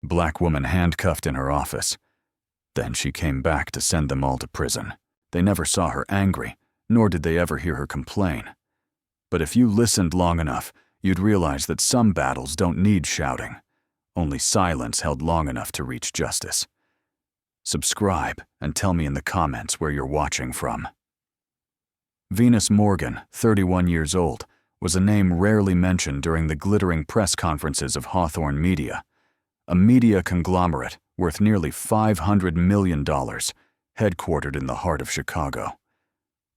Black Woman handcuffed in her office. Then she came back to send them all to prison. They never saw her angry, nor did they ever hear her complain. But if you listened long enough, you'd realize that some battles don't need shouting. Only silence held long enough to reach justice. Subscribe and tell me in the comments where you're watching from. Venus Morgan, 31 years old, was a name rarely mentioned during the glittering press conferences of Hawthorne Media, a media conglomerate worth nearly $500 million, headquartered in the heart of Chicago.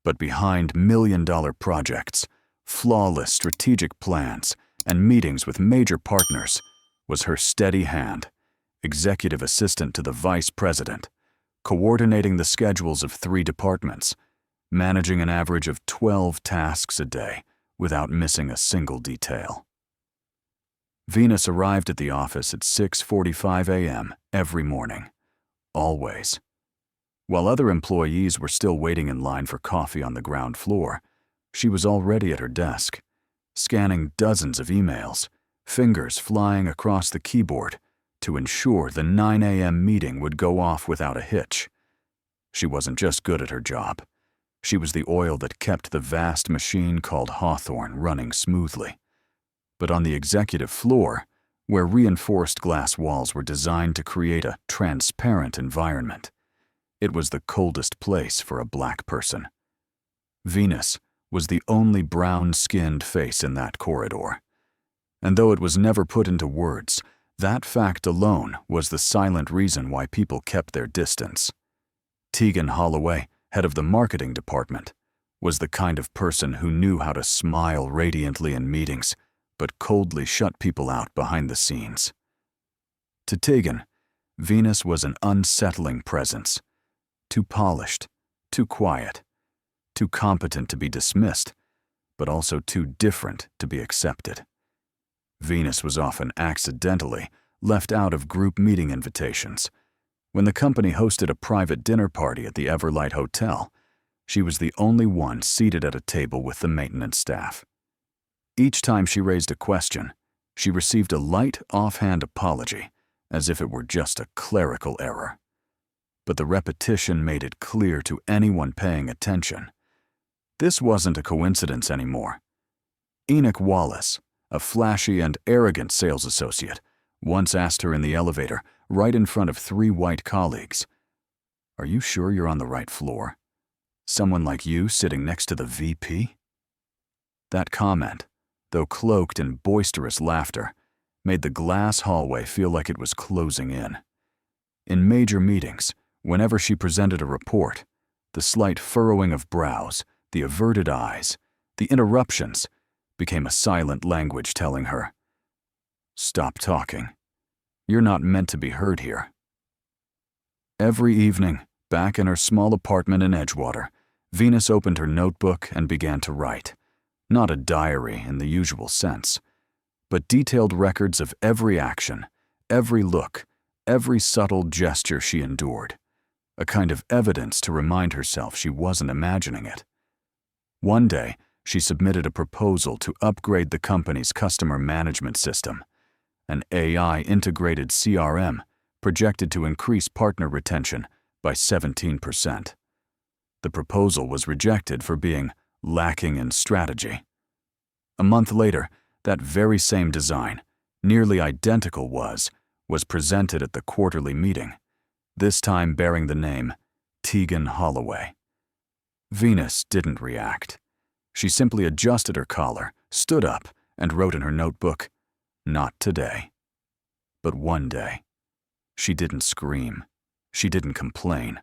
But behind million-dollar projects, flawless strategic plans, and meetings with major partners was her steady hand, executive assistant to the vice president, coordinating the schedules of 3 departments, managing an average of 12 tasks a day without missing a single detail. Venus arrived at the office at 6:45 a.m. every morning, always. While other employees were still waiting in line for coffee on the ground floor, she was already at her desk, scanning dozens of emails, fingers flying across the keyboard to ensure the 9 a.m. meeting would go off without a hitch. She wasn't just good at her job. She was the oil that kept the vast machine called Hawthorne running smoothly. But on the executive floor, where reinforced glass walls were designed to create a transparent environment, it was the coldest place for a black person. Venus was the only brown-skinned face in that corridor. And though it was never put into words, that fact alone was the silent reason why people kept their distance. Tegan Holloway, head of the marketing department, was the kind of person who knew how to smile radiantly in meetings, but coldly shut people out behind the scenes. To Tegan, Venus was an unsettling presence, too polished, too quiet, too competent to be dismissed, but also too different to be accepted. Venus was often accidentally left out of group meeting invitations. When the company hosted a private dinner party at the Everlight Hotel, she was the only one seated at a table with the maintenance staff. Each time she raised a question, she received a light, offhand apology, as if it were just a clerical error. But the repetition made it clear to anyone paying attention. This wasn't a coincidence anymore. Enoch Wallace, a flashy and arrogant sales associate, once asked her in the elevator, right in front of 3 white colleagues, "Are you sure you're on the right floor? Someone like you sitting next to the VP?" That comment, though cloaked in boisterous laughter, made the glass hallway feel like it was closing in. In major meetings, whenever she presented a report, the slight furrowing of brows, the averted eyes, the interruptions became a silent language telling her, "Stop talking. You're not meant to be heard here." Every evening, back in her small apartment in Edgewater, Venus opened her notebook and began to write. Not a diary in the usual sense, but detailed records of every action, every look, every subtle gesture she endured, a kind of evidence to remind herself she wasn't imagining it. One day, she submitted a proposal to upgrade the company's customer management system, an AI-integrated CRM projected to increase partner retention by 17%. The proposal was rejected for being lacking in strategy. A month later, that very same design, nearly identical, was presented at the quarterly meeting, this time bearing the name Tegan Holloway. Venus didn't react. She simply adjusted her collar, stood up, and wrote in her notebook, "Not today." But one day, she didn't scream, she didn't complain,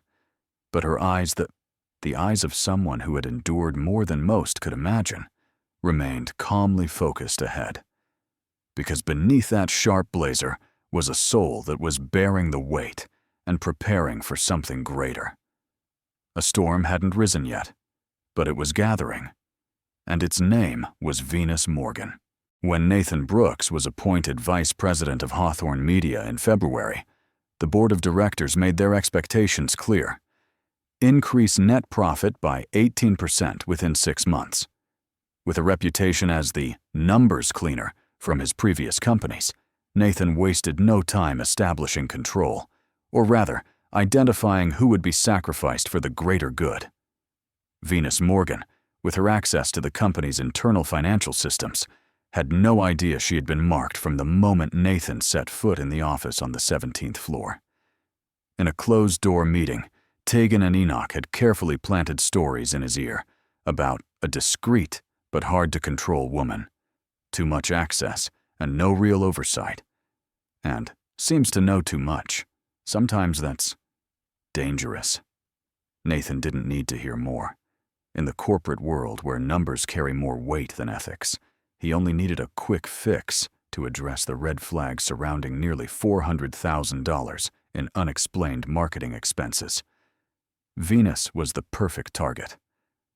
but her eyes, the eyes of someone who had endured more than most could imagine, remained calmly focused ahead. Because beneath that sharp blazer was a soul that was bearing the weight and preparing for something greater. A storm hadn't risen yet, but it was gathering, and its name was Venus Morgan. When Nathan Brooks was appointed vice president of Hawthorne Media in February, the board of directors made their expectations clear. Increase net profit by 18% within 6 months. With a reputation as the numbers cleaner from his previous companies, Nathan wasted no time establishing control, or rather, identifying who would be sacrificed for the greater good. Venus Morgan, with her access to the company's internal financial systems, had no idea she had been marked from the moment Nathan set foot in the office on the 17th floor. In a closed-door meeting, Tegan and Enoch had carefully planted stories in his ear about a discreet but hard-to-control woman, too much access and no real oversight, and seems to know too much. Sometimes that's dangerous. Nathan didn't need to hear more. In the corporate world where numbers carry more weight than ethics, he only needed a quick fix to address the red flags surrounding nearly $400,000 in unexplained marketing expenses. Venus was the perfect target.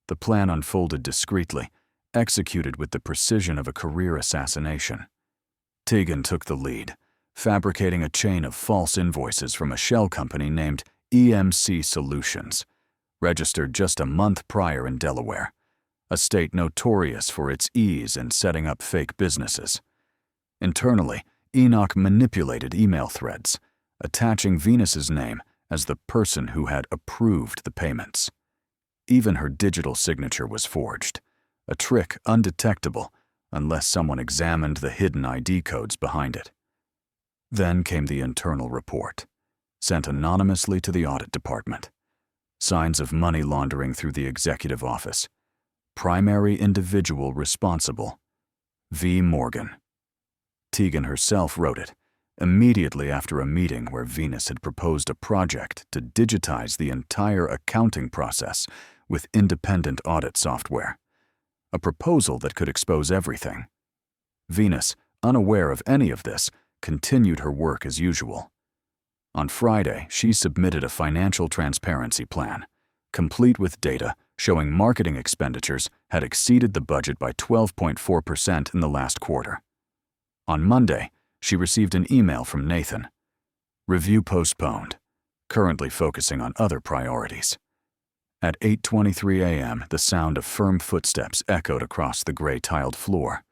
The plan unfolded discreetly, executed with the precision of a career assassination. Tegan took the lead, fabricating a chain of false invoices from a shell company named EMC Solutions, registered just a month prior in Delaware, a state notorious for its ease in setting up fake businesses. Internally, Enoch manipulated email threads, attaching Venus's name as the person who had approved the payments. Even her digital signature was forged, a trick undetectable unless someone examined the hidden ID codes behind it. Then came the internal report, sent anonymously to the audit department. Signs of money laundering through the executive office. Primary individual responsible, V. Morgan. Tegan herself wrote it, immediately after a meeting where Venus had proposed a project to digitize the entire accounting process with independent audit software. A proposal that could expose everything. Venus, unaware of any of this, continued her work as usual. On Friday, she submitted a financial transparency plan, complete with data showing marketing expenditures had exceeded the budget by 12.4% in the last quarter. On Monday, she received an email from Nathan. Review postponed, currently focusing on other priorities. At 8:23 a.m., the sound of firm footsteps echoed across the gray tiled floor.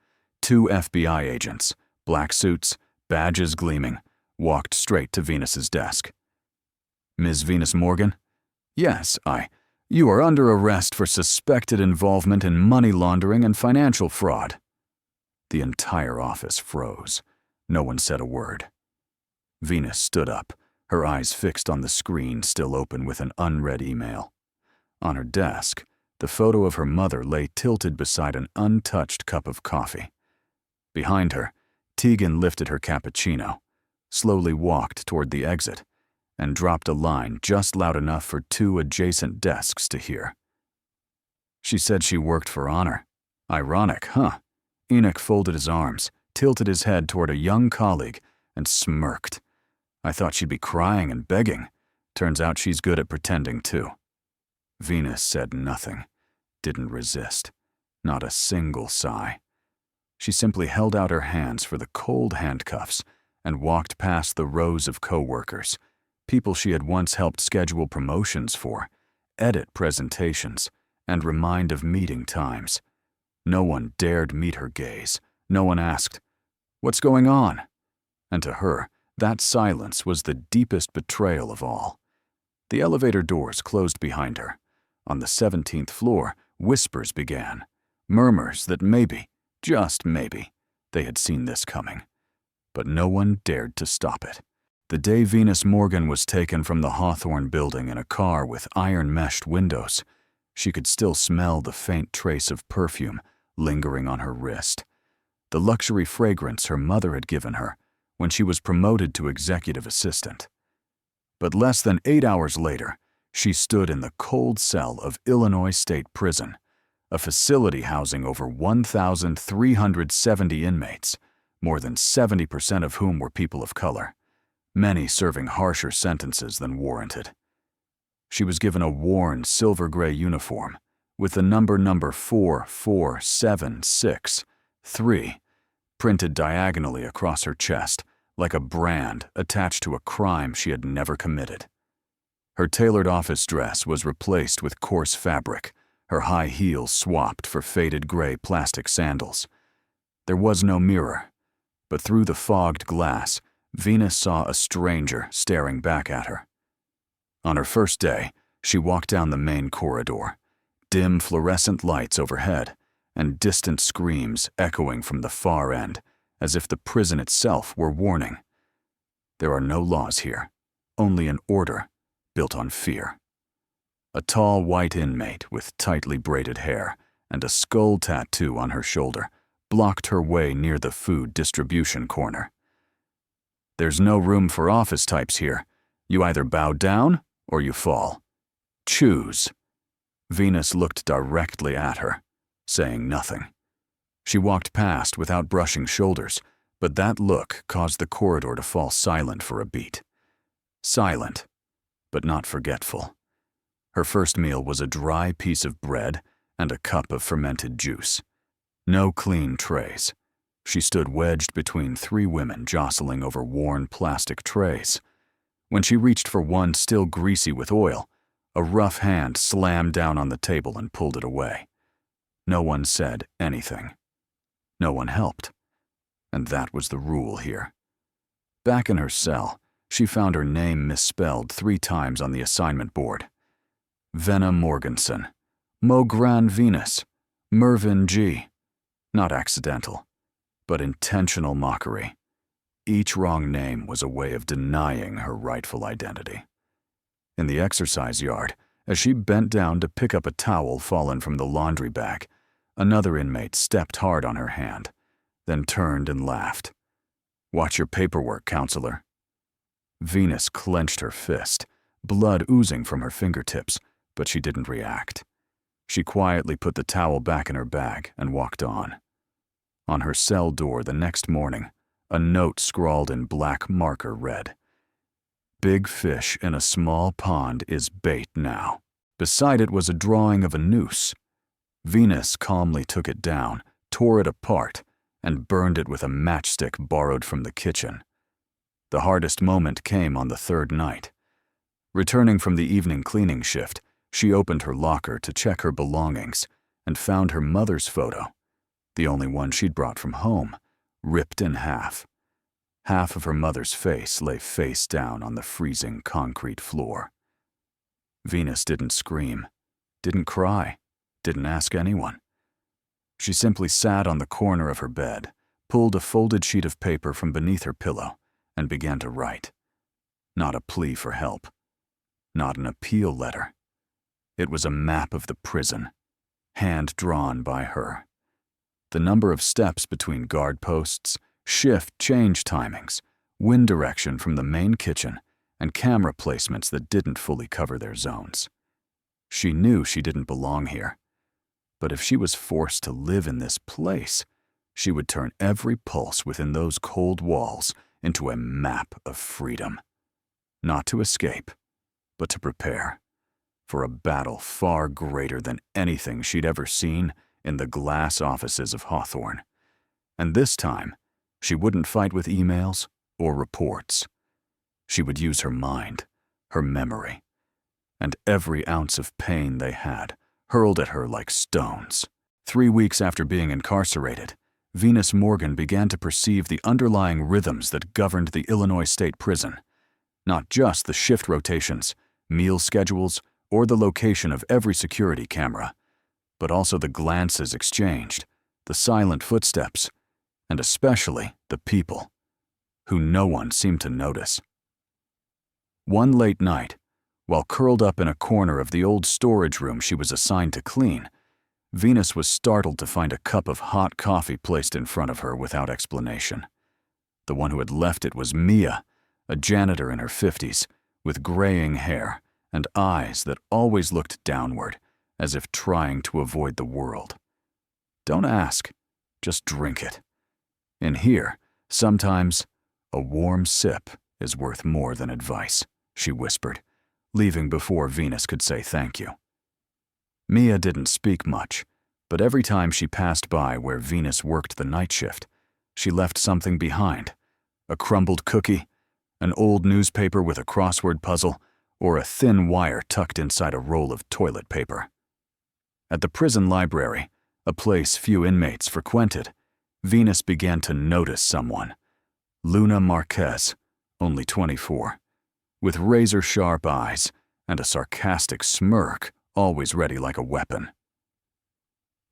2 FBI agents, black suits, badges gleaming, walked straight to Venus's desk. Ms. Venus Morgan? Yes, You are under arrest for suspected involvement in money laundering and financial fraud. The entire office froze. No one said a word. Venus stood up, her eyes fixed on the screen still open with an unread email. On her desk, the photo of her mother lay tilted beside an untouched cup of coffee. Behind her, Tegan lifted her cappuccino, slowly walked toward the exit, and dropped a line just loud enough for 2 adjacent desks to hear. She said she worked for honor. Ironic, huh? Enoch folded his arms, tilted his head toward a young colleague, and smirked. I thought she'd be crying and begging. Turns out she's good at pretending, too. Venus said nothing, didn't resist, not a single sigh. She simply held out her hands for the cold handcuffs and walked past the rows of co-workers, people she had once helped schedule promotions for, edit presentations, and remind of meeting times. No one dared meet her gaze. No one asked, "What's going on?" And to her, that silence was the deepest betrayal of all. The elevator doors closed behind her. On the 17th floor, whispers began, murmurs that maybe, just maybe, they had seen this coming. But no one dared to stop it. The day Venus Morgan was taken from the Hawthorne building in a car with iron-meshed windows, she could still smell the faint trace of perfume lingering on her wrist, the luxury fragrance her mother had given her when she was promoted to executive assistant. But less than 8 hours later, she stood in the cold cell of Illinois State Prison, a facility housing over 1,370 inmates, more than 70% of whom were people of color, many serving harsher sentences than warranted. She was given a worn silver-gray uniform with the number 44763 printed diagonally across her chest like a brand attached to a crime she had never committed. Her tailored office dress was replaced with coarse fabric, her high heels swapped for faded gray plastic sandals. There was no mirror, but through the fogged glass, Venus saw a stranger staring back at her. On her first day, she walked down the main corridor, dim fluorescent lights overhead, and distant screams echoing from the far end, as if the prison itself were warning. There are no laws here, only an order built on fear. A tall white inmate with tightly braided hair and a skull tattoo on her shoulder blocked her way near the food distribution corner. "There's no room for office types here. You either bow down or you fall. Choose." Venus looked directly at her, saying nothing. She walked past without brushing shoulders, but that look caused the corridor to fall silent for a beat. Silent, but not forgetful. Her first meal was a dry piece of bread and a cup of fermented juice. No clean trays. She stood wedged between 3 women jostling over worn plastic trays. When she reached for one still greasy with oil, a rough hand slammed down on the table and pulled it away. No one said anything. No one helped. And that was the rule here. Back in her cell, she found her name misspelled 3 times on the assignment board. Venna Morganson, Mogran Venus, Mervyn G. Not accidental, but intentional mockery. Each wrong name was a way of denying her rightful identity. In the exercise yard, as she bent down to pick up a towel fallen from the laundry bag, another inmate stepped hard on her hand, then turned and laughed. "Watch your paperwork, counselor." Venus clenched her fist, blood oozing from her fingertips, but she didn't react. She quietly put the towel back in her bag and walked on. On her cell door the next morning, a note scrawled in black marker read, "Big fish in a small pond is bait now." Beside it was a drawing of a noose. Venus calmly took it down, tore it apart, and burned it with a matchstick borrowed from the kitchen. The hardest moment came on the 3rd night. Returning from the evening cleaning shift, she opened her locker to check her belongings and found her mother's photo, the only one she'd brought from home, ripped in half. Half of her mother's face lay face down on the freezing concrete floor. Venus didn't scream, didn't cry, didn't ask anyone. She simply sat on the corner of her bed, pulled a folded sheet of paper from beneath her pillow, and began to write. Not a plea for help. Not an appeal letter. It was a map of the prison, hand-drawn by her. The number of steps between guard posts, shift change timings, wind direction from the main kitchen, and camera placements that didn't fully cover their zones. She knew she didn't belong here. But if she was forced to live in this place, she would turn every pulse within those cold walls into a map of freedom. Not to escape, but to prepare for a battle far greater than anything she'd ever seen in the glass offices of Hawthorne. And this time, she wouldn't fight with emails or reports. She would use her mind, her memory, and every ounce of pain they had hurled at her like stones. 3 weeks after being incarcerated, Venus Morgan began to perceive the underlying rhythms that governed the Illinois State Prison. Not just the shift rotations, meal schedules, or the location of every security camera, but also the glances exchanged, the silent footsteps, and especially the people, who no one seemed to notice. One late night, while curled up in a corner of the old storage room she was assigned to clean, Venus was startled to find a cup of hot coffee placed in front of her without explanation. The one who had left it was Mia, a janitor in her 50s, with graying hair and eyes that always looked downward, as if trying to avoid the world. Don't ask, just drink it. In here, sometimes a warm sip is worth more than advice, she whispered, leaving before Venus could say thank you. Mia didn't speak much, but every time she passed by where Venus worked the night shift, she left something behind: a crumbled cookie, an old newspaper with a crossword puzzle, or a thin wire tucked inside a roll of toilet paper. At the prison library, a place few inmates frequented, Venus began to notice someone, Luna Marquez, only 24, with razor-sharp eyes and a sarcastic smirk always ready like a weapon.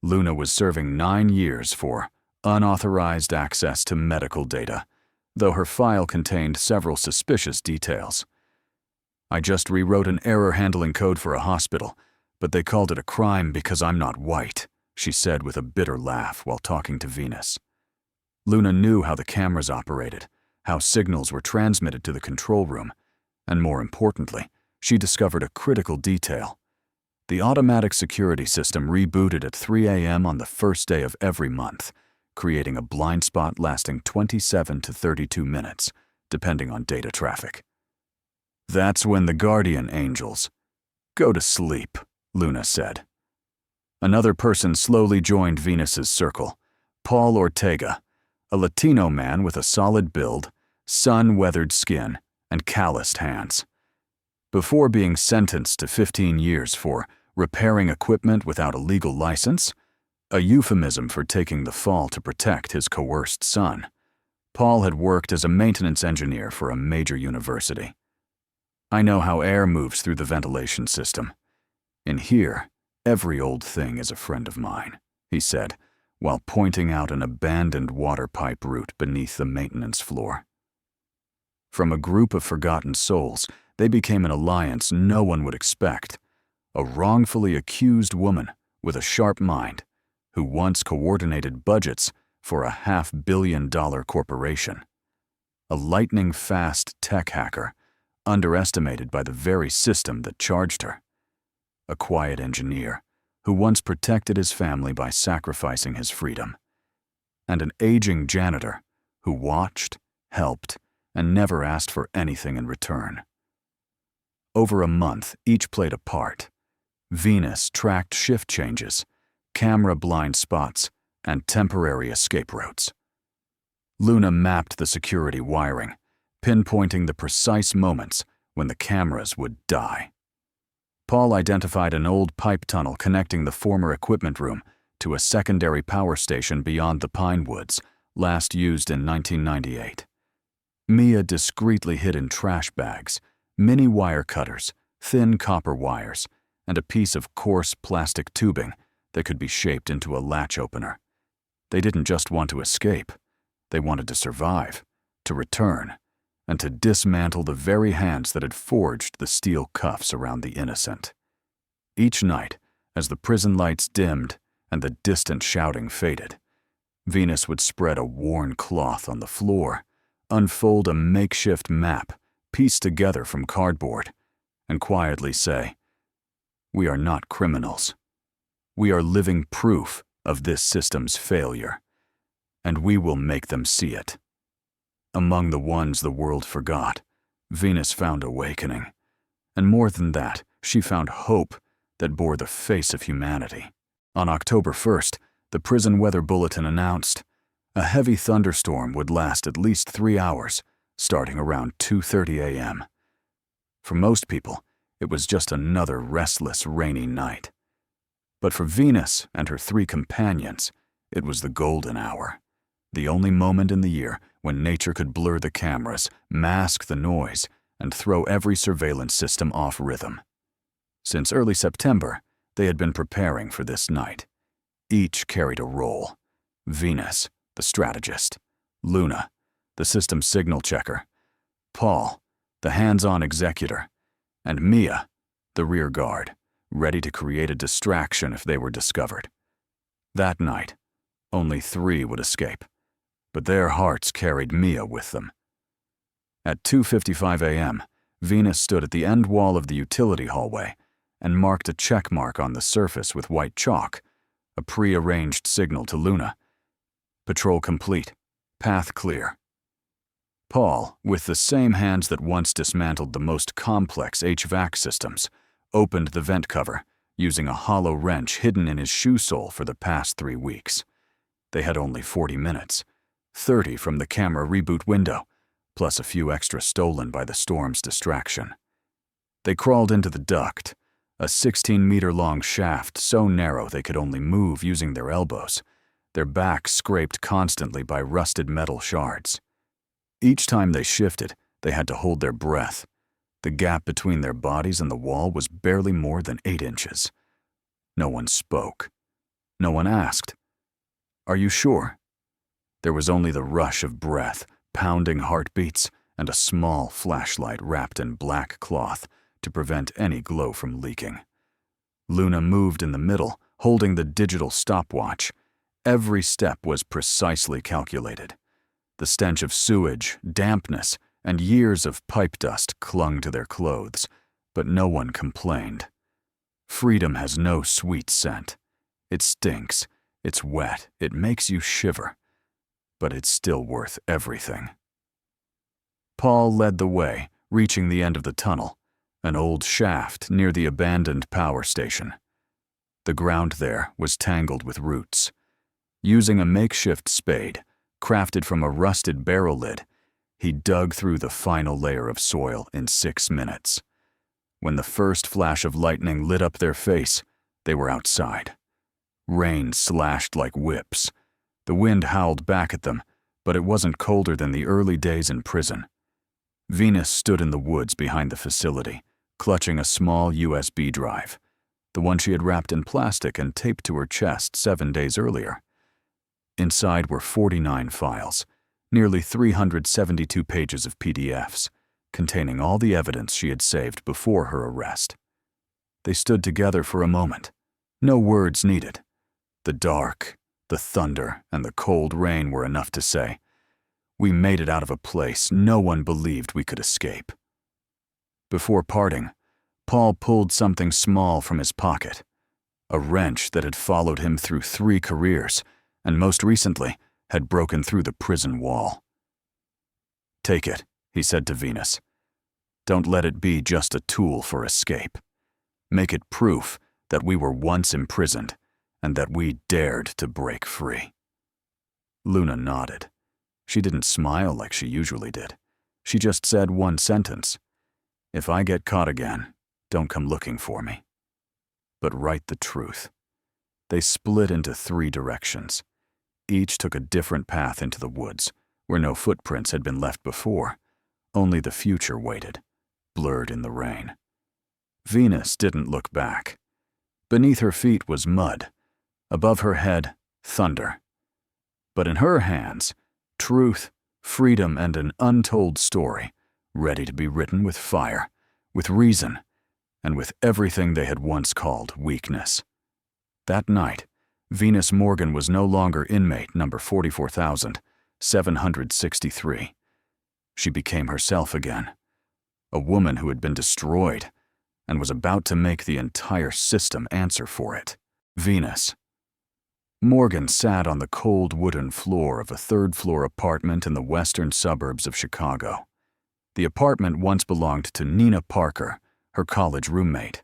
Luna was serving 9 years for unauthorized access to medical data, though her file contained several suspicious details. I just rewrote an error-handling code for a hospital, but they called it a crime because I'm not white, she said with a bitter laugh while talking to Venus. Luna knew how the cameras operated, how signals were transmitted to the control room, and more importantly, she discovered a critical detail. The automatic security system rebooted at 3 a.m. on the first day of every month, creating a blind spot lasting 27 to 32 minutes, depending on data traffic. That's when the guardian angels go to sleep, Luna said. Another person slowly joined Venus's circle, Paul Ortega, a Latino man with a solid build, sun-weathered skin, and calloused hands. Before being sentenced to 15 years for repairing equipment without a legal license, a euphemism for taking the fall to protect his coerced son, Paul had worked as a maintenance engineer for a major university. I know how air moves through the ventilation system. In here, every old thing is a friend of mine, he said, while pointing out an abandoned water pipe route beneath the maintenance floor. From a group of forgotten souls, they became an alliance no one would expect. A wrongfully accused woman with a sharp mind who once coordinated budgets for a $500 million corporation. A lightning-fast tech hacker, underestimated by the very system that charged her. A quiet engineer who once protected his family by sacrificing his freedom. And an aging janitor who watched, helped, and never asked for anything in return. Over a month, each played a part. Venus tracked shift changes, camera blind spots, and temporary escape routes. Luna mapped the security wiring, pinpointing the precise moments when the cameras would die. Paul identified an old pipe tunnel connecting the former equipment room to a secondary power station beyond the pine woods, last used in 1998. Mia discreetly hid in trash bags, mini wire cutters, thin copper wires, and a piece of coarse plastic tubing that could be shaped into a latch opener. They didn't just want to escape. They wanted to survive, to return, and to dismantle the very hands that had forged the steel cuffs around the innocent. Each night, as the prison lights dimmed and the distant shouting faded, Venus would spread a worn cloth on the floor, unfold a makeshift map pieced together from cardboard, and quietly say, "We are not criminals. We are living proof of this system's failure, and we will make them see it." Among the ones the world forgot, Venus found awakening. And more than that, she found hope that bore the face of humanity. On October 1st, the prison weather bulletin announced a heavy thunderstorm would last at least 3 hours, starting around 2:30 a.m. For most people, it was just another restless, rainy night. But for Venus and her 3 companions, it was the golden hour, the only moment in the year when nature could blur the cameras, mask the noise, and throw every surveillance system off rhythm. Since early September, they had been preparing for this night. Each carried a role. Venus, the strategist; Luna, the system signal checker; Paul, the hands-on executor; and Mia, the rear guard, ready to create a distraction if they were discovered. That night, only 3 would escape, but their hearts carried Mia with them. At 2:55 a.m., Venus stood at the end wall of the utility hallway and marked a check mark on the surface with white chalk, a pre-arranged signal to Luna. Patrol complete. Path clear. Paul, with the same hands that once dismantled the most complex HVAC systems, opened the vent cover, using a hollow wrench hidden in his shoe sole for the past 3 weeks. They had only 40 minutes, 30 from the camera reboot window, plus a few extra stolen by the storm's distraction. They crawled into the duct, a 16-meter-long shaft so narrow they could only move using their elbows, their backs scraped constantly by rusted metal shards. Each time they shifted, they had to hold their breath. The gap between their bodies and the wall was barely more than 8 inches. No one spoke. No one asked, "Are you sure?" There was only the rush of breath, pounding heartbeats, and a small flashlight wrapped in black cloth to prevent any glow from leaking. Luna moved in the middle, holding the digital stopwatch. Every step was precisely calculated. The stench of sewage, dampness, and years of pipe dust clung to their clothes, but no one complained. Freedom has no sweet scent. It stinks, it's wet, it makes you shiver, but it's still worth everything. Paul led the way, reaching the end of the tunnel, an old shaft near the abandoned power station. The ground there was tangled with roots. Using a makeshift spade, crafted from a rusted barrel lid, he dug through the final layer of soil in 6 minutes. When the first flash of lightning lit up their face, they were outside. Rain slashed like whips. The wind howled back at them, but it wasn't colder than the early days in prison. Venus stood in the woods behind the facility, clutching a small USB drive, the one she had wrapped in plastic and taped to her chest 7 days earlier. Inside were 49 files, nearly 372 pages of PDFs, containing all the evidence she had saved before her arrest. They stood together for a moment, no words needed. The dark, the thunder, and the cold rain were enough to say, "We made it out of a place no one believed we could escape." Before parting, Paul pulled something small from his pocket, a wrench that had followed him through 3 careers, and most recently had broken through the prison wall. "Take it," he said to Venus. "Don't let it be just a tool for escape. Make it proof that we were once imprisoned and that we dared to break free." Luna nodded. She didn't smile like she usually did. She just said one sentence. "If I get caught again, don't come looking for me. But write the truth." They split into 3 directions. Each took a different path into the woods, where no footprints had been left before. Only the future waited, blurred in the rain. Venus didn't look back. Beneath her feet was mud. Above her head, thunder. But in her hands, truth, freedom, and an untold story, ready to be written with fire, with reason, and with everything they had once called weakness. That night, Venus Morgan was no longer inmate number 44,763. She became herself again, a woman who had been destroyed and was about to make the entire system answer for it. Venus. Morgan sat on the cold wooden floor of a 3rd-floor apartment in the western suburbs of Chicago. The apartment once belonged to Nina Parker, her college roommate,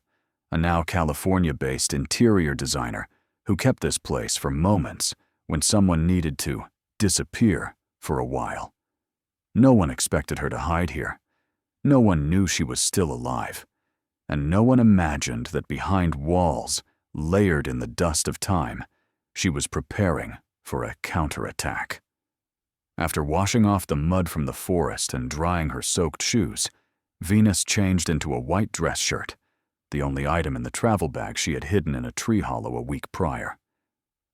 a now California-based interior designer who kept this place for moments when someone needed to disappear for a while. No one expected her to hide here. No one knew she was still alive. And no one imagined that behind walls, layered in the dust of time, she was preparing for a counterattack. After washing off the mud from the forest and drying her soaked shoes, Venus changed into a white dress shirt, the only item in the travel bag she had hidden in a tree hollow a week prior.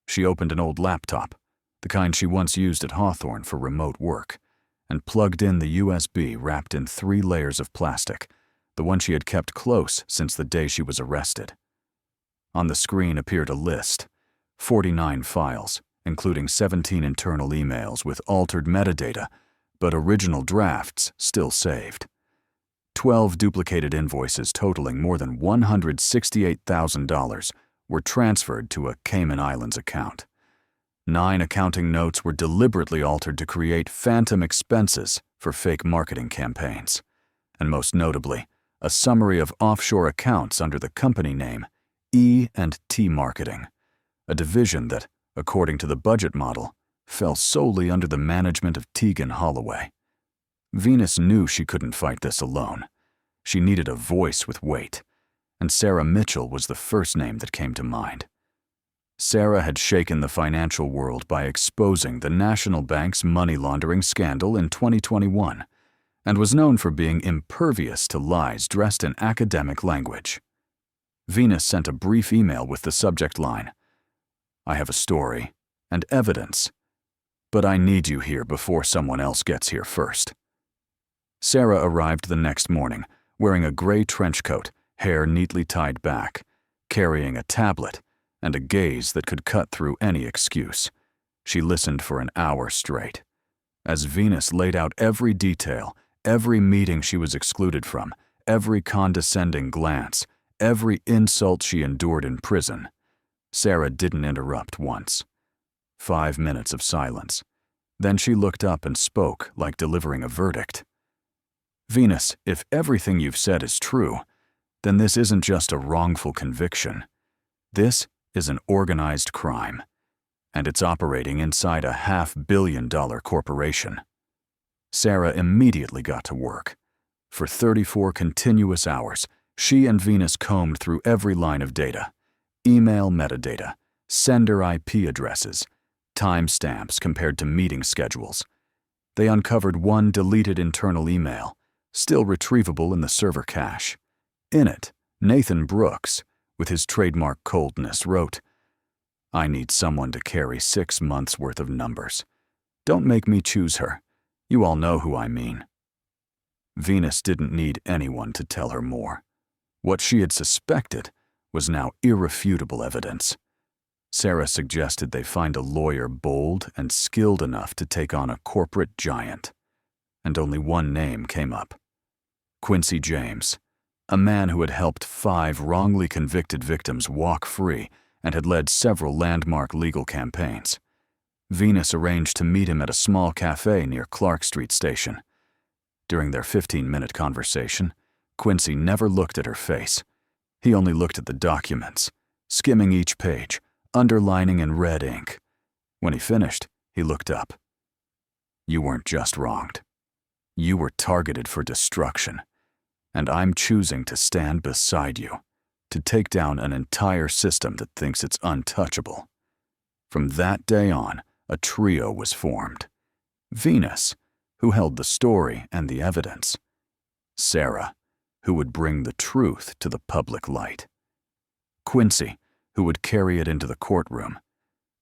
She opened an old laptop, the kind she once used at Hawthorne for remote work, and plugged in the USB wrapped in 3 layers of plastic, the one she had kept close since the day she was arrested. On the screen appeared a list, 49 files, including 17 internal emails with altered metadata, but original drafts still saved. 12 duplicated invoices totaling more than $168,000 were transferred to a Cayman Islands account. 9 accounting notes were deliberately altered to create phantom expenses for fake marketing campaigns. And most notably, a summary of offshore accounts under the company name E&T Marketing, a division that, according to the budget model, fell solely under the management of Tegan Holloway. Venus knew she couldn't fight this alone. She needed a voice with weight, and Sarah Mitchell was the first name that came to mind. Sarah had shaken the financial world by exposing the national bank's money laundering scandal in 2021 and was known for being impervious to lies dressed in academic language. Venus sent a brief email with the subject line, "I have a story and evidence, but I need you here before someone else gets here first." Sarah arrived the next morning, wearing a gray trench coat, hair neatly tied back, carrying a tablet, and a gaze that could cut through any excuse. She listened for an hour straight. As Venus laid out every detail, every meeting she was excluded from, every condescending glance, every insult she endured in prison, Sarah didn't interrupt once. 5 minutes of silence. Then she looked up and spoke like delivering a verdict. "Venus, if everything you've said is true, then this isn't just a wrongful conviction. This is an organized crime, and it's operating inside a $500 million corporation." Sarah immediately got to work. For 34 continuous hours, she and Venus combed through every line of data: email metadata, sender IP addresses, timestamps compared to meeting schedules. They uncovered one deleted internal email, still retrievable in the server cache. In it, Nathan Brooks, with his trademark coldness, wrote, "I need someone to carry 6 months' worth of numbers. Don't make me choose her. You all know who I mean." Venus didn't need anyone to tell her more. What she had suspected was now irrefutable evidence. Sarah suggested they find a lawyer bold and skilled enough to take on a corporate giant. And only one name came up: Quincy James, a man who had helped 5 wrongly convicted victims walk free and had led several landmark legal campaigns. Venus arranged to meet him at a small cafe near Clark Street Station. During their 15-minute conversation, Quincy never looked at her face. He only looked at the documents, skimming each page, underlining in red ink. When he finished, he looked up. "You weren't just wronged. You were targeted for destruction, and I'm choosing to stand beside you, to take down an entire system that thinks it's untouchable." From that day on, a trio was formed: Venus, who held the story and the evidence; Sarah, who would bring the truth to the public light; Quincy, who would carry it into the courtroom.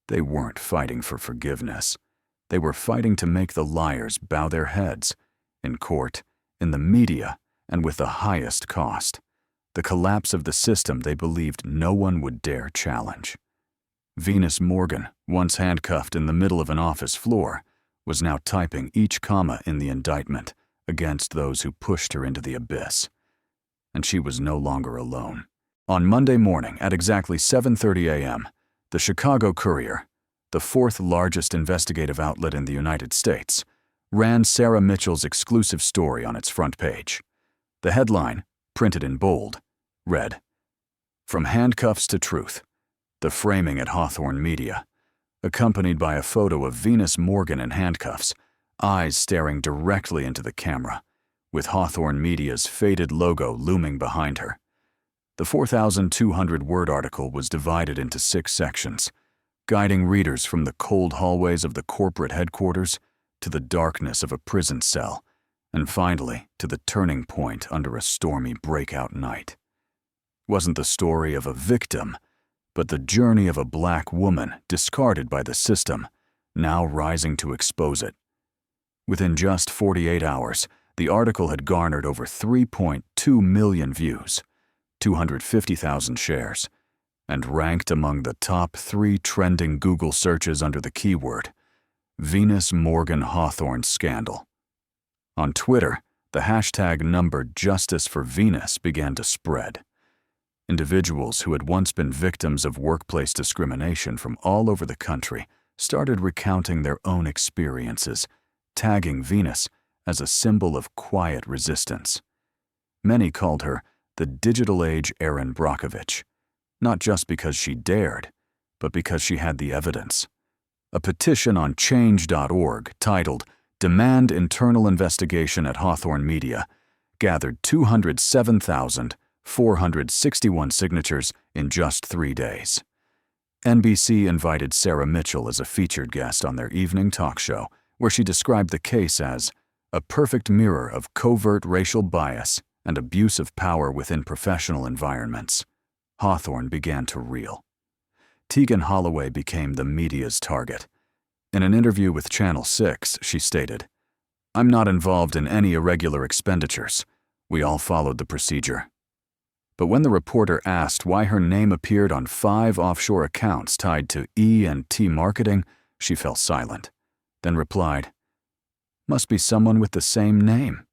They weren't fighting for forgiveness. They were fighting to make the liars bow their heads, in court, in the media, and with the highest cost: the collapse of the system they believed no one would dare challenge. Venus Morgan, once handcuffed in the middle of an office floor, was now typing each comma in the indictment against those who pushed her into the abyss. And she was no longer alone. On Monday morning at exactly 7:30 a.m., the Chicago Courier, the 4th largest investigative outlet in the United States, ran Sarah Mitchell's exclusive story on its front page. The headline, printed in bold, read, "From Handcuffs to Truth, the Framing at Hawthorne Media," accompanied by a photo of Venus Morgan in handcuffs, eyes staring directly into the camera, with Hawthorne Media's faded logo looming behind her. The 4,200-word article was divided into 6 sections, guiding readers from the cold hallways of the corporate headquarters to the darkness of a prison cell, and finally to the turning point under a stormy breakout night. It wasn't the story of a victim, but the journey of a black woman discarded by the system, now rising to expose it. Within just 48 hours, the article had garnered over 3.2 million views, 250,000 shares, and ranked among the top 3 trending Google searches under the keyword Venus Morgan Hawthorne Scandal. On Twitter, the hashtag numbered Justice for Venus began to spread. Individuals who had once been victims of workplace discrimination from all over the country started recounting their own experiences, tagging Venus as a symbol of quiet resistance. Many called her the digital age Erin Brockovich, not just because she dared, but because she had the evidence. A petition on change.org titled "Demand Internal Investigation at Hawthorne Media" gathered 207,461 signatures in just 3 days. NBC invited Sarah Mitchell as a featured guest on their evening talk show, where she described the case as a perfect mirror of covert racial bias and abuse of power within professional environments. Hawthorne began to reel. Tegan Holloway became the media's target. In an interview with Channel 6, she stated, "I'm not involved in any irregular expenditures. We all followed the procedure." But when the reporter asked why her name appeared on 5 offshore accounts tied to E&T marketing, she fell silent, then replied, "Must be someone with the same name."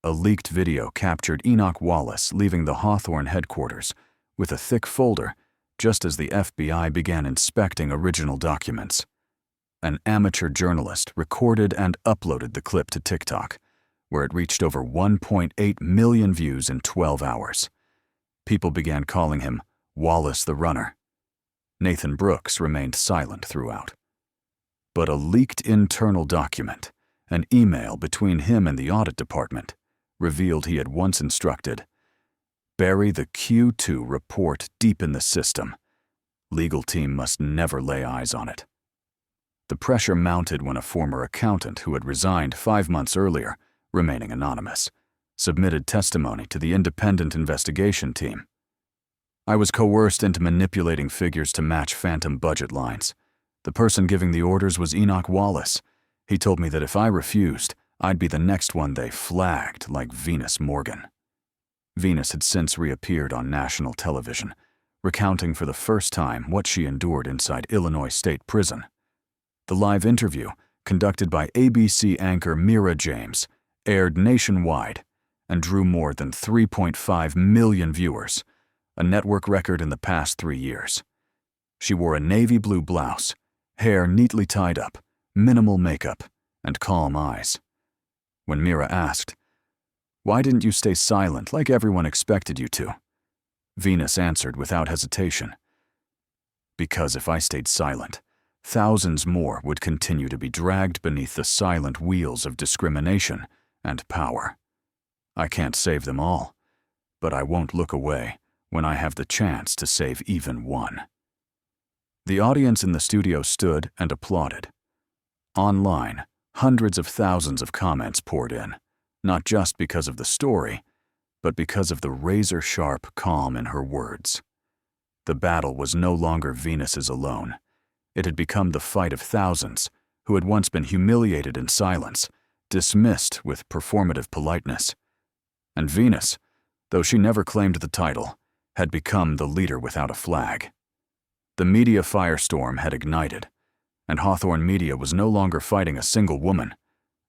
A leaked video captured Enoch Wallace leaving the Hawthorne headquarters with a thick folder just as the FBI began inspecting original documents. An amateur journalist recorded and uploaded the clip to TikTok, where it reached over 1.8 million views in 12 hours. People began calling him Wallace the Runner. Nathan Brooks remained silent throughout. But a leaked internal document, an email between him and the audit department, revealed he had once instructed, "Bury the Q2 report deep in the system. Legal team must never lay eyes on it." The pressure mounted when a former accountant who had resigned 5 months earlier, remaining anonymous, submitted testimony to the independent investigation team. "I was coerced into manipulating figures to match phantom budget lines. The person giving the orders was Enoch Wallace. He told me that if I refused, I'd be the next one they flagged, like Venus Morgan." Venus had since reappeared on national television, recounting for the first time what she endured inside Illinois State Prison. The live interview, conducted by ABC anchor Mira James, aired nationwide and drew more than 3.5 million viewers, a network record in the past 3 years. She wore a navy blue blouse, hair neatly tied up, minimal makeup, and calm eyes. When Mira asked, "Why didn't you stay silent like everyone expected you to?" Venus answered without hesitation, "Because if I stayed silent, thousands more would continue to be dragged beneath the silent wheels of discrimination and power. I can't save them all, but I won't look away when I have the chance to save even one." The audience in the studio stood and applauded. Online, hundreds of thousands of comments poured in, not just because of the story, but because of the razor-sharp calm in her words. The battle was no longer Venus's alone. It had become the fight of thousands who had once been humiliated in silence, dismissed with performative politeness. And Venus, though she never claimed the title, had become the leader without a flag. The media firestorm had ignited, and Hawthorne Media was no longer fighting a single woman.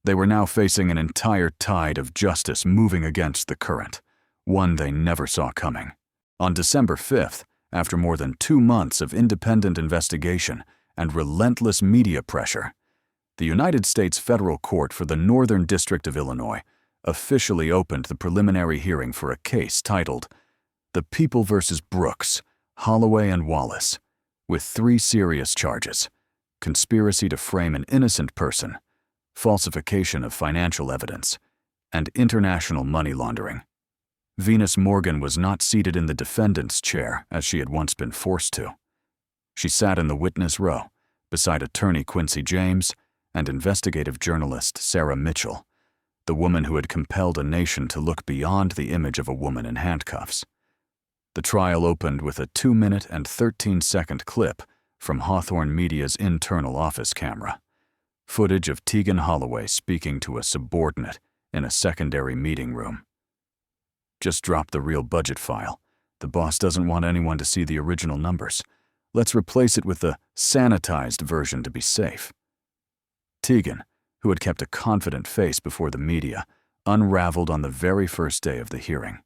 They were now facing an entire tide of justice moving against the current, one they never saw coming. On December 5th, after more than 2 months of independent investigation and relentless media pressure, the United States Federal Court for the Northern District of Illinois officially opened the preliminary hearing for a case titled The People v. Brooks, Holloway and Wallace, with 3 serious charges: conspiracy to frame an innocent person, falsification of financial evidence, and international money laundering. Venus Morgan was not seated in the defendant's chair as she had once been forced to. She sat in the witness row beside attorney Quincy James and investigative journalist Sarah Mitchell, the woman who had compelled a nation to look beyond the image of a woman in handcuffs. The trial opened with a 2-minute and 13-second clip from Hawthorne Media's internal office camera, footage of Tegan Holloway speaking to a subordinate in a secondary meeting room. "Just drop the real budget file. The boss doesn't want anyone to see the original numbers. Let's replace it with the sanitized version to be safe." Tegan, who had kept a confident face before the media, unraveled on the very first day of the hearing.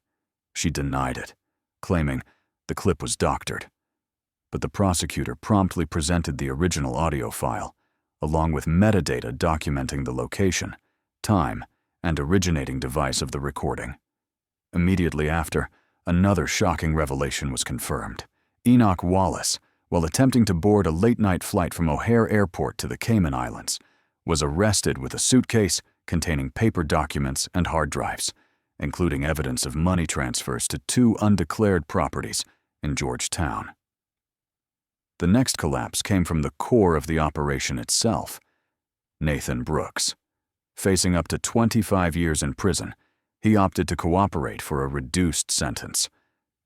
She denied it, claiming the clip was doctored. But the prosecutor promptly presented the original audio file, along with metadata documenting the location, time, and originating device of the recording. Immediately after, another shocking revelation was confirmed. Enoch Wallace, while attempting to board a late-night flight from O'Hare Airport to the Cayman Islands, was arrested with a suitcase containing paper documents and hard drives, including evidence of money transfers to 2 undeclared properties in Georgetown. The next collapse came from the core of the operation itself. Nathan Brooks. Facing up to 25 years in prison, he opted to cooperate for a reduced sentence.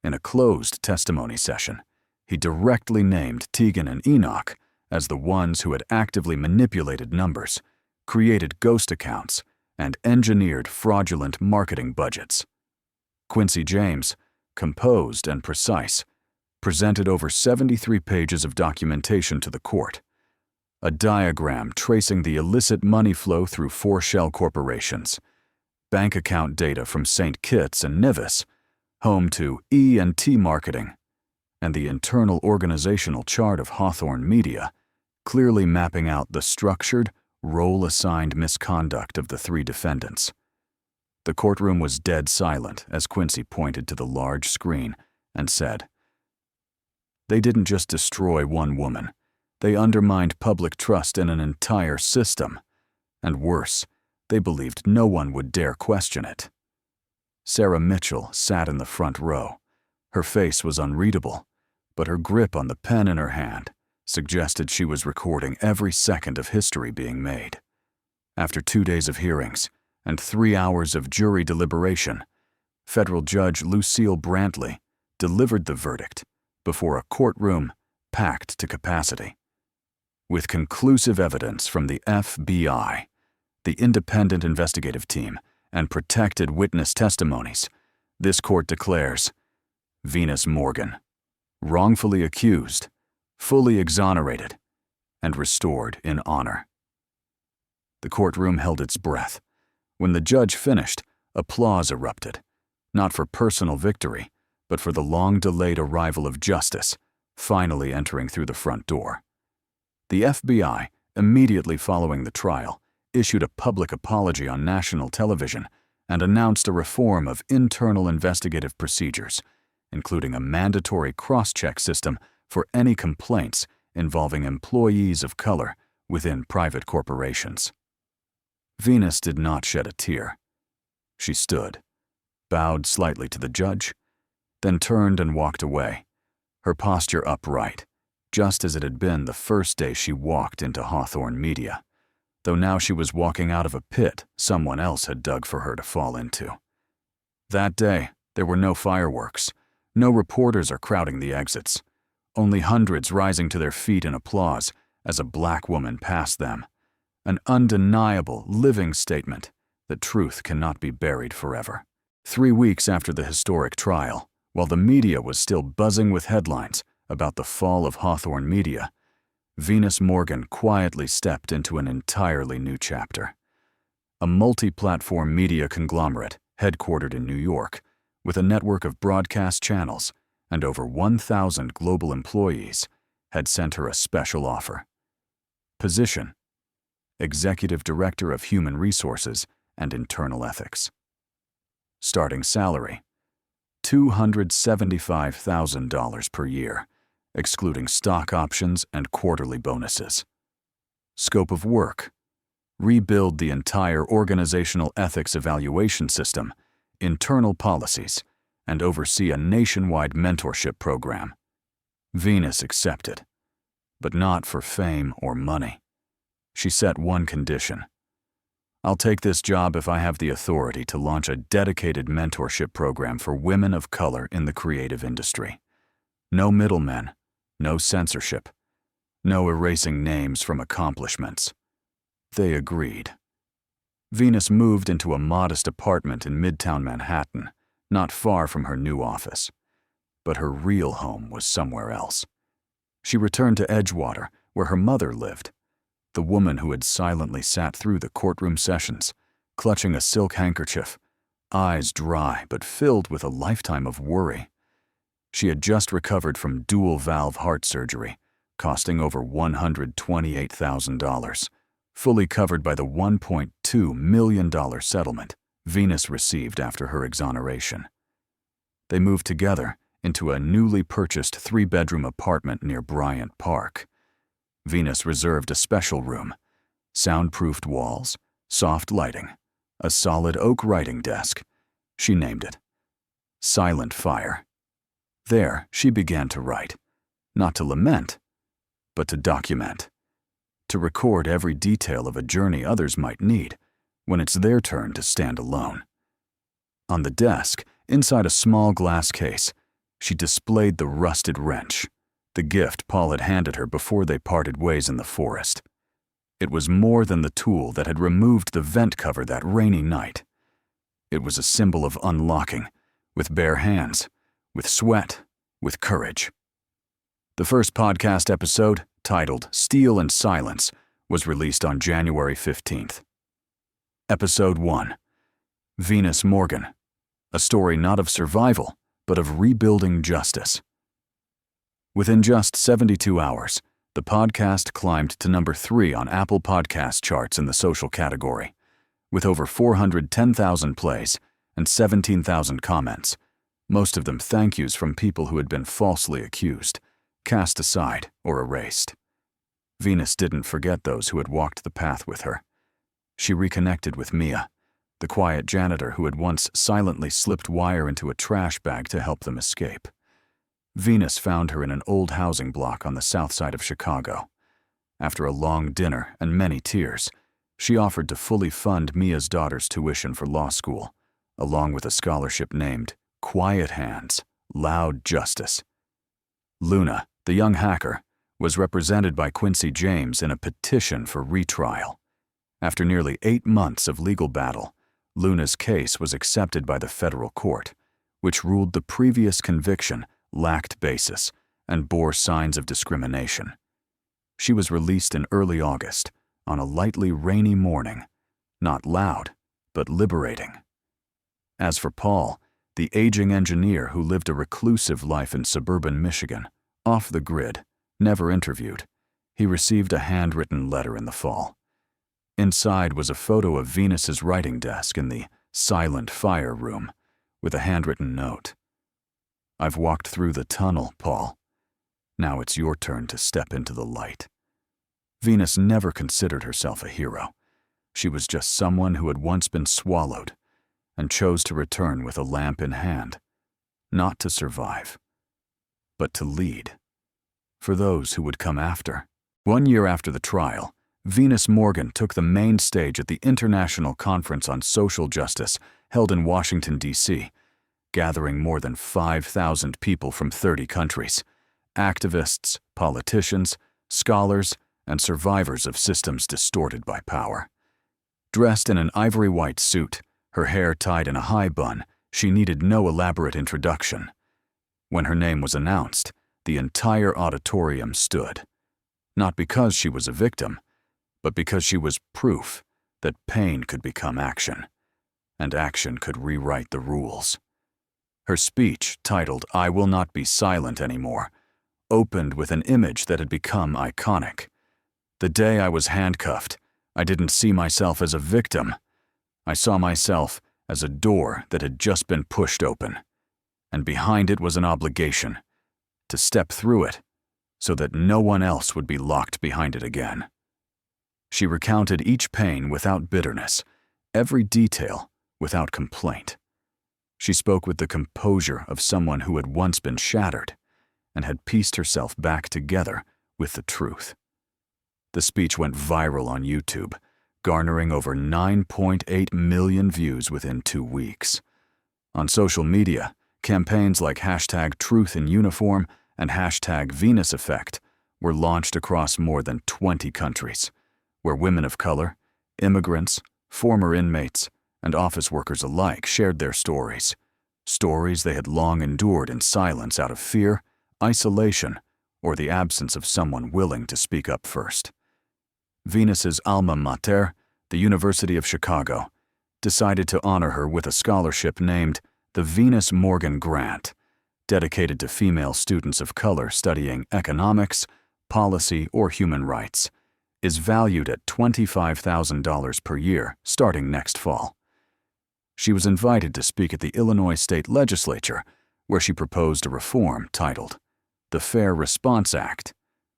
In a closed testimony session, he directly named Tegan and Enoch as the ones who had actively manipulated numbers, created ghost accounts, and engineered fraudulent marketing budgets. Quincy James, composed and precise, presented over 73 pages of documentation to the court. A diagram tracing the illicit money flow through 4 shell corporations, bank account data from St. Kitts and Nevis, home to E&T Marketing, and the internal organizational chart of Hawthorne Media, clearly mapping out the structured, role-assigned misconduct of the 3 defendants. The courtroom was dead silent as Quincy pointed to the large screen and said, "They didn't just destroy one woman. They undermined public trust in an entire system. And worse, they believed no one would dare question it." Sarah Mitchell sat in the front row. Her face was unreadable, but her grip on the pen in her hand suggested she was recording every second of history being made. After 2 days of hearings and 3 hours of jury deliberation, Federal Judge Lucille Brantley delivered the verdict before a courtroom packed to capacity. With conclusive evidence from the FBI, the independent investigative team, and protected witness testimonies, this court declares Venus Morgan wrongfully accused, fully exonerated, and restored in honor. The courtroom held its breath. When the judge finished, applause erupted, not for personal victory, but for the long-delayed arrival of justice, finally entering through the front door. The FBI, immediately following the trial, issued a public apology on national television and announced a reform of internal investigative procedures, including a mandatory cross-check system for any complaints involving employees of color within private corporations. Venus did not shed a tear. She stood, bowed slightly to the judge, then turned and walked away, her posture upright, just as it had been the first day she walked into Hawthorne Media, though now she was walking out of a pit someone else had dug for her to fall into. That day, there were no fireworks, no reporters are crowding the exits, only hundreds rising to their feet in applause as a black woman passed them, an undeniable, living statement that truth cannot be buried forever. 3 weeks after the historic trial, while the media was still buzzing with headlines about the fall of Hawthorne Media, Venus Morgan quietly stepped into an entirely new chapter. A multi-platform media conglomerate headquartered in New York, with a network of broadcast channels and over 1,000 global employees, had sent her a special offer. Position: Executive Director of Human Resources and Internal Ethics. Starting salary: $275,000 per year, excluding stock options and quarterly bonuses. Scope of work: rebuild the entire organizational ethics evaluation system, internal policies, and oversee a nationwide mentorship program. Venus accepted, but not for fame or money. She set one condition: "I'll take this job if I have the authority to launch a dedicated mentorship program for women of color in the creative industry. No middlemen, no censorship, no erasing names from accomplishments." They agreed. Venus moved into a modest apartment in Midtown Manhattan, not far from her new office. But her real home was somewhere else. She returned to Edgewater, where her mother lived, the woman who had silently sat through the courtroom sessions, clutching a silk handkerchief, eyes dry but filled with a lifetime of worry. She had just recovered from dual-valve heart surgery, costing over $128,000, fully covered by the $1.2 million settlement Venus received after her exoneration. They moved together into a newly purchased 3-bedroom apartment near Bryant Park. Venus reserved a special room, soundproofed walls, soft lighting, a solid oak writing desk. She named it Silent Fire. There, she began to write, not to lament, but to document. To record every detail of a journey others might need when it's their turn to stand alone. On the desk, inside a small glass case, she displayed the rusted wrench, the gift Paul had handed her before they parted ways in the forest. It was more than the tool that had removed the vent cover that rainy night. It was a symbol of unlocking, with bare hands, with sweat, with courage. The first podcast episode, titled Steel and Silence, was released on January 15th. Episode 1. Venus Morgan, a story not of survival, but of rebuilding justice. Within just 72 hours, the podcast climbed to number 3 on Apple Podcast charts in the social category, with over 410,000 plays and 17,000 comments, most of them thank yous from people who had been falsely accused, cast aside, or erased. Venus didn't forget those who had walked the path with her. She reconnected with Mia, the quiet janitor who had once silently slipped wire into a trash bag to help them escape. Venus found her in an old housing block on the south side of Chicago. After a long dinner and many tears, she offered to fully fund Mia's daughter's tuition for law school, along with a scholarship named Quiet Hands, Loud Justice. Luna, the young hacker, was represented by Quincy James in a petition for retrial. After nearly 8 months of legal battle, Luna's case was accepted by the federal court, which ruled the previous conviction lacked basis and bore signs of discrimination. She was released in early August, on a lightly rainy morning, not loud, but liberating. As for Paul, the aging engineer who lived a reclusive life in suburban Michigan, off the grid, never interviewed, he received a handwritten letter in the fall. Inside was a photo of Venus's writing desk in the silent fire room, with a handwritten note. "I've walked through the tunnel, Paul. Now it's your turn to step into the light." Venus never considered herself a hero. She was just someone who had once been swallowed and chose to return with a lamp in hand, not to survive, but to lead. For those who would come after. 1 year after the trial, Venus Morgan took the main stage at the International Conference on Social Justice held in Washington, D.C., gathering more than 5,000 people from 30 countries, activists, politicians, scholars, and survivors of systems distorted by power. Dressed in an ivory white suit, her hair tied in a high bun, she needed no elaborate introduction. When her name was announced, the entire auditorium stood, not because she was a victim, but because she was proof that pain could become action, and action could rewrite the rules. Her speech, titled "I Will Not Be Silent Anymore," opened with an image that had become iconic. "The day I was handcuffed, I didn't see myself as a victim. I saw myself as a door that had just been pushed open, and behind it was an obligation, to step through it so that no one else would be locked behind it again." She recounted each pain without bitterness, every detail without complaint. She spoke with the composure of someone who had once been shattered and had pieced herself back together with the truth. The speech went viral on YouTube, garnering over 9.8 million views within 2 weeks. On social media, campaigns like #TruthInUniform and #VenusEffect were launched across more than 20 countries, where women of color, immigrants, former inmates, and office workers alike shared their stories they had long endured in silence out of fear, isolation, or the absence of someone willing to speak up first. Venus's alma mater, the University of Chicago, decided to honor her with a scholarship named the Venus Morgan Grant, dedicated to female students of color studying economics, policy, or human rights, is valued at $25,000 per year starting next fall. She was invited to speak at the Illinois State Legislature, where she proposed a reform titled the Fair Response Act,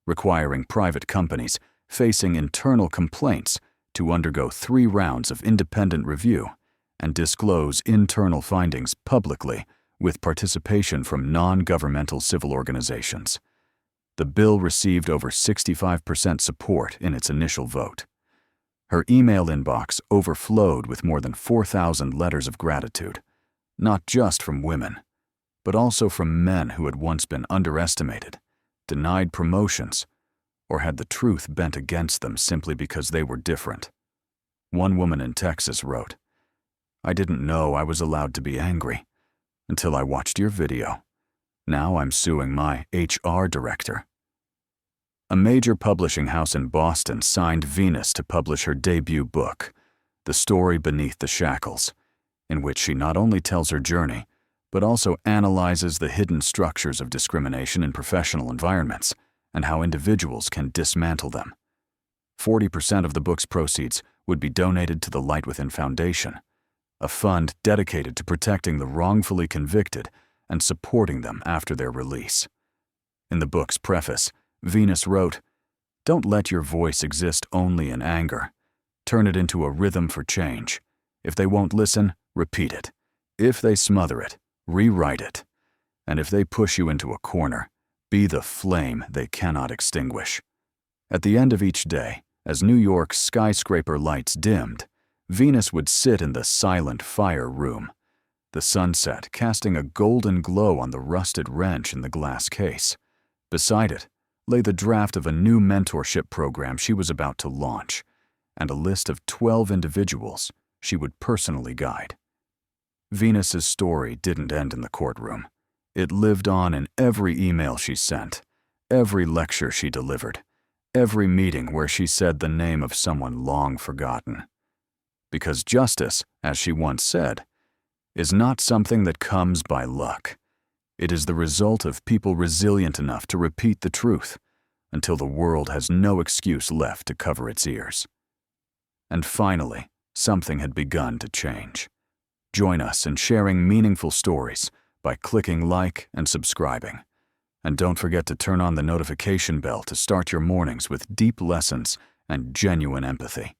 requiring private companies facing internal complaints to undergo 3 rounds of independent review and disclose internal findings publicly with participation from non-governmental civil organizations. The bill received over 65% support in its initial vote. Her email inbox overflowed with more than 4,000 letters of gratitude, not just from women, but also from men who had once been underestimated, denied promotions, or had the truth bent against them simply because they were different. One woman in Texas wrote, "I didn't know I was allowed to be angry until I watched your video. Now I'm suing my HR director." A major publishing house in Boston signed Venus to publish her debut book, The Story Beneath the Shackles, in which she not only tells her journey, but also analyzes the hidden structures of discrimination in professional environments and how individuals can dismantle them. 40% of the book's proceeds would be donated to the Light Within Foundation, a fund dedicated to protecting the wrongfully convicted and supporting them after their release. In the book's preface, Venus wrote, "Don't let your voice exist only in anger. Turn it into a rhythm for change. If they won't listen, repeat it. If they smother it, rewrite it. And if they push you into a corner, be the flame they cannot extinguish." At the end of each day, as New York's skyscraper lights dimmed, Venus would sit in the silent fire room, the sunset casting a golden glow on the rusted wrench in the glass case. Beside it lay the draft of a new mentorship program she was about to launch, and a list of 12 individuals she would personally guide. Venus's story didn't end in the courtroom. It lived on in every email she sent, every lecture she delivered, every meeting where she said the name of someone long forgotten. Because justice, as she once said, is not something that comes by luck. It is the result of people resilient enough to repeat the truth until the world has no excuse left to cover its ears. And finally, something had begun to change. Join us in sharing meaningful stories by clicking like and subscribing. And don't forget to turn on the notification bell to start your mornings with deep lessons and genuine empathy.